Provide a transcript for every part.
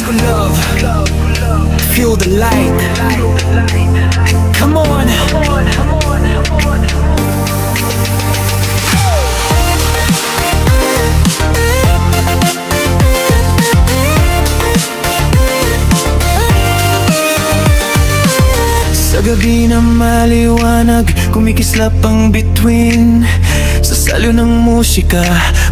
ko love, feel the light. Come on. Sa gabi na maliwanag, kumikislap ang bituin. Sa salyo ng musika,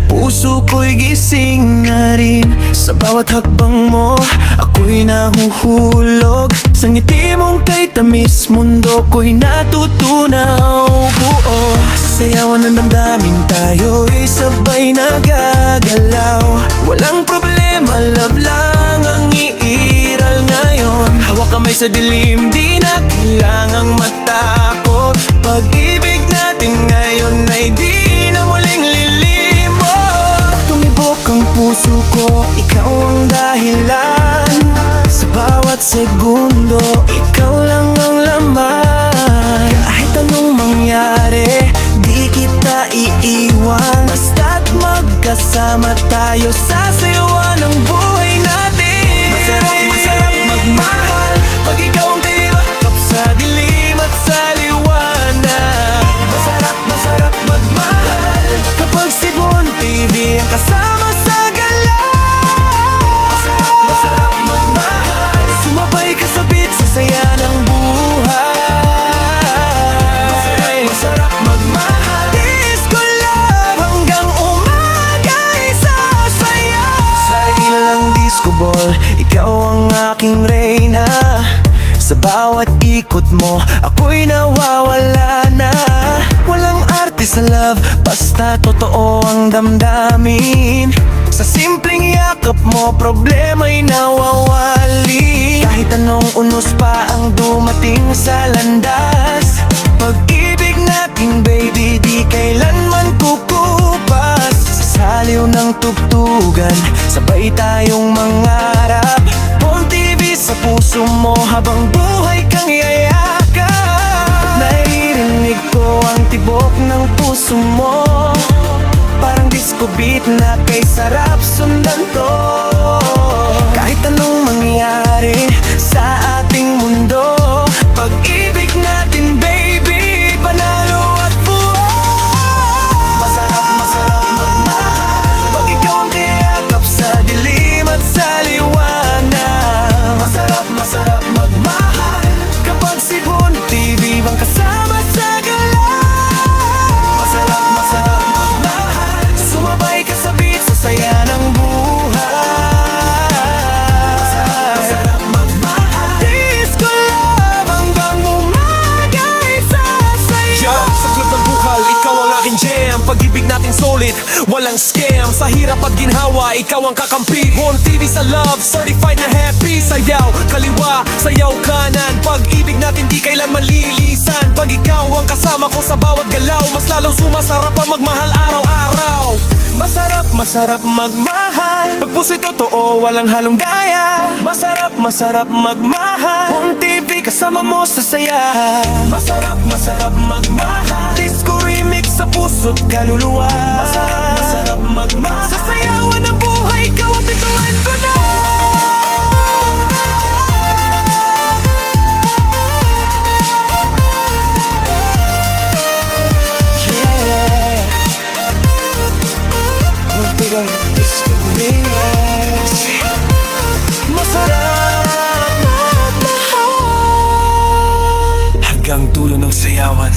puso ko'y gising na rin. Sa bawat hakbang mo, ako'y nahuhulog. Sa ngiti mong kay tamis, mundo ko'y natutunaw. Buo, sa sayawan ng damdamin, tayo'y sabay nagagalaw. Walang problema, love lang ang iiral ngayon. Hawak kamay sa dilim, di na kailangang matakot. Pag-ibig natin ngayon ay di na muling lilimot. Tumibok ang puso ko, ikaw ang dahilan. Sa bawat segundo, ikaw lang ang laman. Kahit anong mangyari, di kita iiwan. Basta't magkasama tayo sa sayawan ng buhay natin. Masarap magmahal pag ikaw ang tiyakap sa dilim at sa liwanag. Masarap magmahal kapag si Bon TV ang kasama sa galaw. Masarap magmahal, sumabay kasabit sa saya ng buhay. Masarap magmahal, disco love hanggang umaga isasayaw. Sa ilang disco ball, ikaw ang aking reyna. Sa bawat ikot mo, ako'y nawawala na. Walang arte sa love, basta totoo ang damdamin. Sa simpleng yakap mo, problema'y nawawali. Kahit anong unos pa ang dumating sa landas, pag-ibig natin baby, di kailanman kukupas. Sa saliw ng tugtugan, sabay tayong mangarap. Bon TV sa puso mo, habang buhay kang yayakap. Naririnig ko ang tibok ng puso mo, parang disco beat na kay sarap sundan to. Kahit anong mangyari sa ating mundo, pag-ibig natin baby, panalo at buhay. Masarap magmahal pag ikaw ang tiyakap sa dilim at sa liwanag. Masarap magmahal kapag si Bon TV bang kasama sa galaw. Masarap magmahal, sumabay kasabit sa saya ng buhay. Masarap magmahal, disco love hanggang umaga isasayaw. Sa club ng bukal, ikaw ang aking jam. Pag-ibig natin solid, walang scam. Sa hirap at ginhawa, ikaw ang kakampi. Bon TV sa love, certified na happy. Sayaw, kaliwa, sayaw kanan. Pag-ibig natin di kailan malilisan. Pag ikaw ang kasama ko sa bawat galaw, mas lalong sumasarap ang magmahal araw-araw. Masarap magmahal pag puso'y totoo, walang halong gaya. Masarap magmahal, Bon TV kasama mo sa saya. Masarap magmahal, disco remix sa puso't kaluluwa. Masarap magmahal, sa sayawan ng buhay, ikaw ang bituin ko na. Disco remix. Masarap magmahal hanggang dulo ng sayawan.